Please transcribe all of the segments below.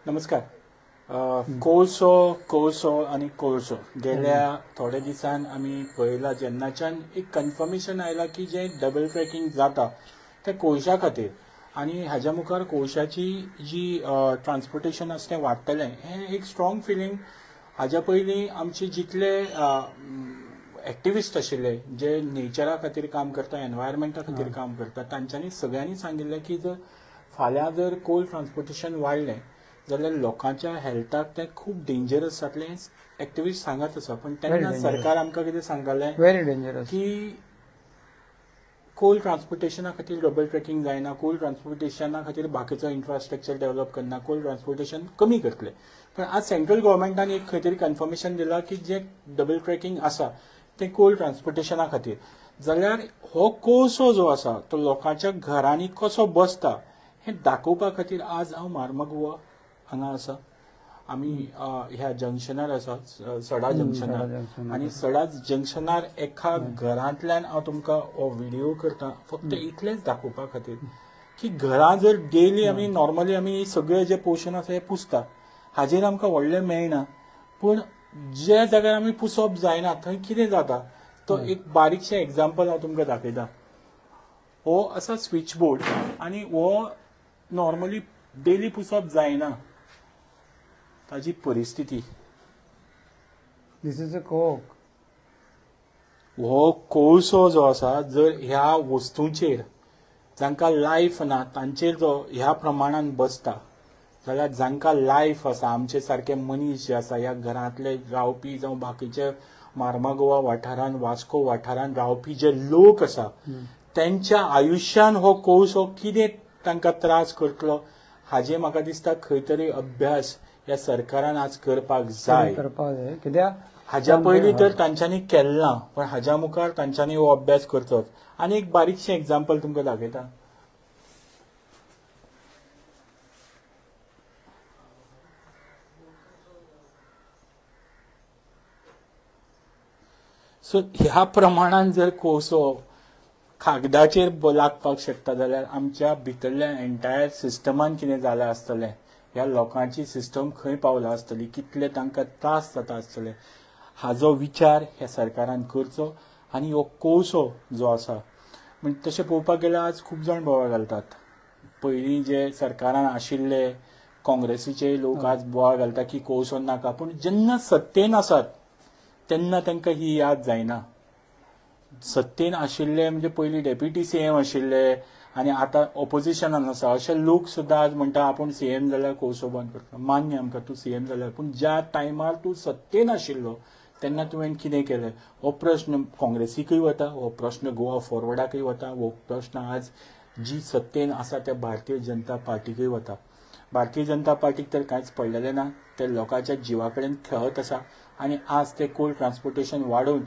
नमस्कार. कोळसो कोळसो आणि कोळसो गेल्या थोड्या दिसान आमी पळयला जेन्नाच्यान एक कन्फर्मेशन आयला की जे डबल ट्रॅकिंग जाता ते कोळशा खातीर आणि हाज्या मुखार कोळशाची जी ट्रान्सपोर्टेशन आसा तें वाडटलें हें एक स्ट्रॉंग फिलींग हाज्या पयलीं आमचे जितले एक्टिविस्ट आशिल्ले जे नेचरा खातीर काम करता एनवायरमेंटा खातीर काम करता तांच्यांनी सगळ्यांनी सांगिल्लें की जर फाल्यां जर कोल ट्रान्सपोर्टेशन वाडलें जाल्यार लोकांच्या हेल्थाक तें खूब डेंजरस जातलें एक्टिविस्ट सांगत आसा. पण तेन्ना सरकार आमकां कितें सांगतालें व्हेरी डेंजरस की कोल ट्रान्सपोर्टेशना खातीर डबल ट्रॅकिंग जायना, कोल ट्रान्सपोर्टेशना खातीर बाकीचो इन्फ्रास्ट्रक्चर डेव्हलप करना, कोल ट्रान्सपोर्टेशन कमी करतले. पण आज सेंट्रल गव्हर्मेंटान एक खंय तरी कन्फर्मेशन दिलां की जे डबल ट्रॅकिंग आसा तें कोल ट्रान्सपोर्टेशना खातीर. जाल्यार हो कोळसो जो आसा तो लोकांच्या घरांनी कसो बसता हें दाखोवपा खातीर आज हांव मार्मागुवा हांगा आसा. आमी ह्या जंक्शनार आसा, सडा जंक्शनार, आनी सडा जंक्शनार एका घरांतल्यान हांव तुमकां हो व्हिडिओ करता फक्त इतलेंच दाखोवपा खातीर की घरां जर डेली आमी नॉर्मली आमी सगळे जे पोर्शन आसा हे पुसता, हाजेर आमकां व्हडलें मेळना. पूण ज्या जाग्यार आमी पुसप जायना थंय कितें जाता तो एक बारीकशें एग्जाम्पल हांव तुमकां दाखयतां. हो आसा स्विच बोर्ड आनी हो नॉर्मली डेली पुसप जायना ताजी परिस्थिती. दिस इज अ कोक. हो कोळसो जो आसा जर ह्या वस्तूंचेर जांकां लायफ ना तांचेर जो ह्या प्रमाणान बसता जाल्यार जांकां लायफ आसा, आमचे सारके मनीस जे आसा ह्या घरांतले रावपी जावं बाकीचे मार्मागोवा वाठारान वास्को वाठारान रावपी जे लोक आसा त्यांच्या आयुश्यान हो कोळसो कितें तांकां त्रास करतलो हाजे म्हाका दिसता खंय तरी अभ्यास ह्या सरकारान आज करपाक जाय. कित्याक हाज्या पयलीं तर तांच्यांनी केलना, पण हाज्या मुखार तांच्यांनी हो अभ्यास करचोच. आनी एक बारीकशें एग्जाम्पल तुमकां दाखयता. सो ह्या प्रमाणान जर कोळसो कागदाचेर लागपाक शकता जाल्यार आमच्या भितरल्या एंटायर सिस्टमान कितें जालें आसतलें, ह्या लोकांची सिस्टम खंय पावला आसतली, कितले तांकां त्रास जाता आसतले हाजो विचार ह्या सरकारान करचो. आनी हो कोळसो जो आसा म्हणजे तशें पळोवपाक गेल्यार आज खूब जाण बोवाळ घालतात. पयलीं जे सरकारान आशिल्ले काँग्रेसीचे लोक आज बोवाळ घालता की कोळसो नाका, पूण जेन्ना सत्तेन आसात तेन्ना तांकां ही याद जायना. सत्तेन आशिल्ले म्हणजे पयलीं डेप्युटी सीएम आशिल्ले आनी आतां ऑपोजिशनान आसा अशे लोक सुद्दां आज म्हणटा आपूण सीएम जाल्यार कोळसो बंद करता. मान्य आमकां तूं सीएम जाल्यार, पूण ज्या टायमार तूं सत्तेन आशिल्लो तेन्ना तुवें कितें केलें हो प्रश्न काँग्रेसीकूय वता, हो प्रश्न गोवा फॉरवर्डाकूय वता, हो प्रश्न आज जी सत्तेन आसा त्या भारतीय जनता पार्टीकूय वता. भारतीय जनता पार्टीक तर कांयच पडलेलें ना, ते लोकांच्या जिवा कडेन खेळत आसा. आनी आज ते कोल ट्रान्सपोर्टेशन वाडोवन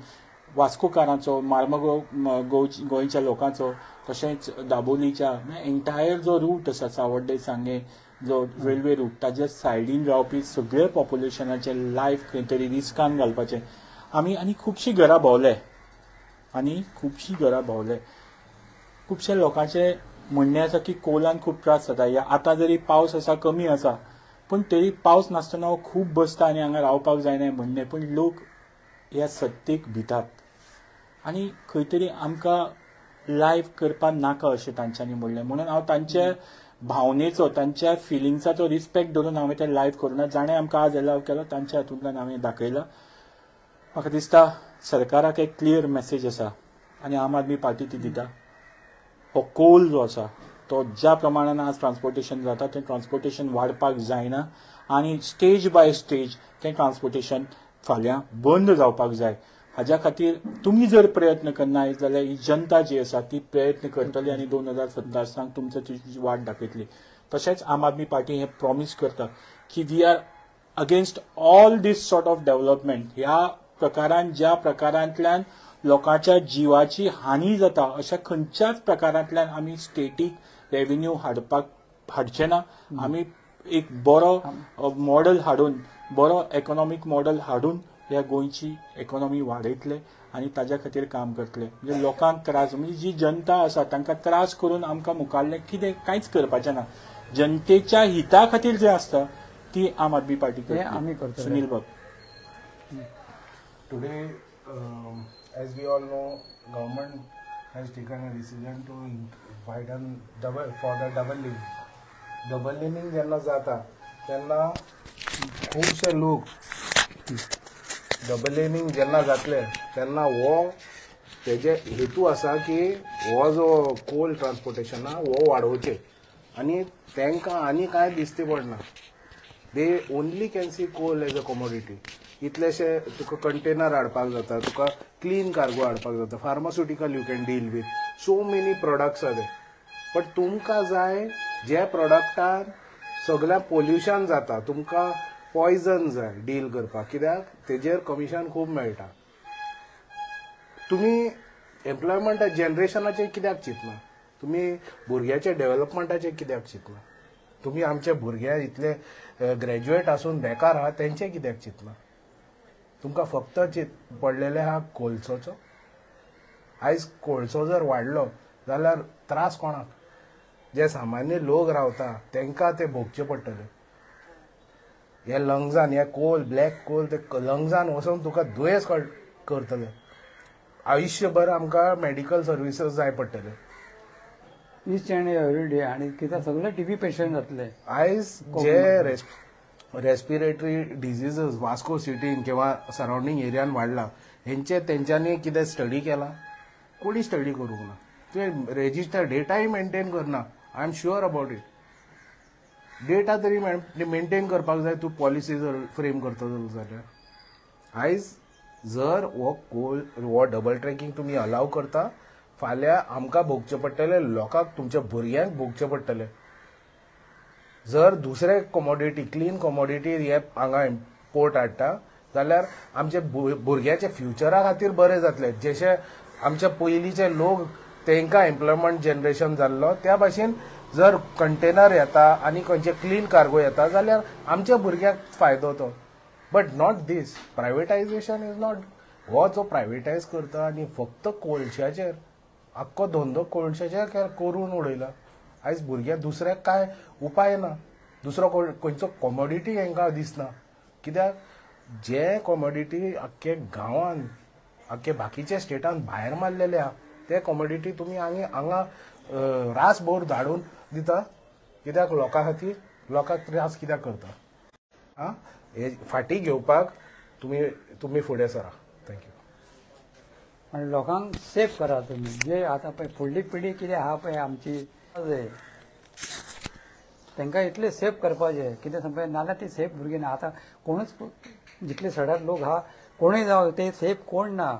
वास्कोकारांचो, मार्मागो गोंयच्या लोकांचो, तशेंच दाबोलीच्या एंटायर जो रूट आसा सावर्डे सांगे जो रेल्वे रूट ताच्या सायडीन रावपी सगळे पॉप्युलेशनाचे लायफ खंय तरी रिस्कान घालपाचें आमी. आनी खुबशीं घरां भोंवले, खुबशे लोकांचे म्हणणें आसा की कोलान खूब त्रास जाता. आतां जरी पावस आसा कमी आसा पूण तरी पावस नासतना हो खूब बसता आनी हांगा रावपाक जायना म्हणणें. पूण लोक ह्या सत्तेक भितात आनी खंय तरी आमकां लायफ करपाक नाका अशें तांच्यांनी म्हणलें. म्हणून हांव तांच्या भावनेचो, तांच्या फिलिंग्साचो रिस्पेक्ट धरून हांवें तें लायव्ह करुना. जाणें आमकां आज एलाव केलो तांच्या हातूंतल्यान हांवें दाखयलां. म्हाका दिसता सरकाराक एक क्लियर मेसेज आसा आनी आम आदमी पार्टी ती दिता. हो कोल जो आसा तो ज्या प्रमाणान आज ट्रान्सपोर्टेशन जाता तें ट्रान्सपोर्टेशन वाडपाक जायना आनी स्टेज बाय स्टेज तें ट्रान्सपोर्टेशन फाल्यां बंद जावपाक जाय. हाज्या खातीर तुमी जर प्रयत्न करनात जाल्यार ही जनता जी आसा ती प्रयत्न करतली आनी 2027 तुमचो तुजी वाट दाखयतली. तशेंच आम आदमी पार्टी हें प्रॉमीस करता की we are against all these sort of development. ह्या प्रकारान ज्या प्रकारांतल्यान लोकांच्या जिवाची हानी जाता अशा खंयच्याच प्रकारांतल्यान आमी स्टेटीक रेव्हेन्यू हाडचे ना. आमी एक बरो मॉडल हाडून, बरो इकॉनॉमीक मॉडल हाडून ह्या गोंयची इकॉनॉमी वाडयतले आनी ताज्या खातीर काम करतले. म्हणजे लोकांक त्रास, म्हणजे जी जनता आसा तांकां त्रास करून आमकां मुखारलें कितें कांयच करपाचें ना. जनतेच्या हिता खातीर जें आसता ती आम आदमी पार्टी ते आमी करतले. सुनील बाब. Today, as we all know, government has taken a decision to widen for the double laning. Double laning जेन्ना जाता तेन्ना खुबशे लोक डबल लेनिंग जेन्ना जातले तेन्ना हो तेजे हेतू आसा की हो जो कोल ट्रान्सपोर्टेशन हो वाडोवचे आनी तांकां आनी कांय दिश्टी पडना. They only can see coal as a commodity. इतलेशे तुका कंटेनर हाडपाक जाता, तुका क्लीन कार्गो हाडपाक जाता, pharmaceutical you can deal with so many products are they. But तुमकां जाय जे प्रोडक्टान सगळ्या पोल्युशन जाता, तुमकां पॉयझन जाय डील करपाक, कित्याक तेजेर कमिशन खूब मेळटा. तुमी एम्प्लॉयमेंट जनरेशनाचेर कित्याक चिंतना? तुमी भुरग्याचे डेव्हलपमेंटाचेर कित्याक चिंतना? तुमी आमचे भुरगे इतले ग्रॅज्युएट आसून बेकार आहात तेंचे कित्याक चिंतना? तुमकां फक्त पडलेले आहा कोळसोचो. आयज कोळसो जर वाडलो जाल्यार त्रास कोणाक? जे सामान्य लोक रावता तांकां ते भोगचे पडटले. हे लंग्सान हे कोल ब्लॅक कोल ते लंग्सान वचून तुका दुयेंस करतले. आयुश्यभर आमकां मेडिकल सर्विसीस जाय पडटले. Each and every day. आणि कित्याक सगळे टीबी पेशंट जातले. आयज जे रेस्पिरेटरी डिजीजीस वास्को सिटीन किंवा सराउंडिंग एरियान वाडला तेंच्यांनी कितें स्टडी केला? कोणी स्टडी करूंक ना. ते रेजिस्टर डेटाय मेंटेन करना. I am sure about it. Data तरी मेंटेन करपाक जाय. तूं पॉलिसी जर फ्रेम करतलो जाल्यार आयज जर हो डबल ट्रॅकिंग तुमी अलाव करता, फाल्यां आमकां भोगचे पडटले, लोकांक तुमच्या भुरग्यांक भोगचे पडटले. जर दुसरे कमोडिटी क्लीन कमोडिटी हे हांगा इम्पोर्ट हाडटा जाल्यार आमचे भुरग्याचे फ्युचरा खातीर बरें जातले. जशे आमचे पयलींचे लोक तांकां एम्प्लॉयमेंट जनरेशन जाल्लो त्या भाशेन जर कंटेनर येता आनी खंयचे क्लीन कार्गो येता जाल्यार आमच्या भुरग्यांक फायदो तो. But not this. Privatisation is not. हो जो प्रायवेटायज करता आनी फक्त कोळशाचेर आख्खो धंदो कोळशाचेर करून उडयला. आयज भुरग्याक दुसऱ्याक काय उपाय ना. दुसरो खंयचो कमोडिटी हांकां दिसना. कित्याक जे कमोडिटी आख्खे गांवांत आख्खे बाकीच्या स्टेटान भायर मारलेले आहा ते कमोडिटी तुमी हांगा रासभर धाडून दिता. कित्याक लोकां खातीर? लोकांक त्रास कित्याक करता? हे फाटीं घेवपाक तुमी फुडें सरा. थँक्यू. आणि लोकांक सेफ करा तुम्ही. जे आतां पळय फुडली पिढी कितें आहा पळय आमची तांकां इतले सेफ करपाचें. कितें सांगपा नाल्यार ती सेफ भुरगीं ना. आतां कोणूच जितले सडक लोक आहा कोणूय जावं ते सेफ कोण ना.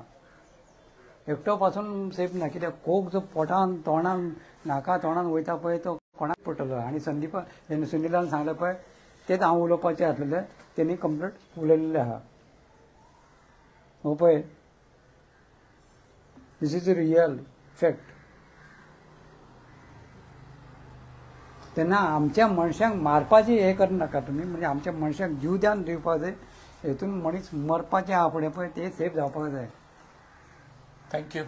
एकटो पासून सेफ ना. कित्याक कोक जो पोटान तोंडान नाका तोंडान वयता पळय तो कोणाक पडटलो. आनी सुनिलान सांगलें पळय तेच हांव उलोवपाचें आसलेलें. तेणी कंप्लीट उलयल्लें आहा. हो पळय दिस इज अ रियल फॅक्ट. तेन्ना आमच्या मनशांक मारपाची हे करनाका तुमी. म्हणजे आमच्या मनशांक जीवदान दिवपाक जाय. हेतून मनीस मरपाचें आहा फुडें पळय ते सेफ जावपाक जाय. थँक्यू.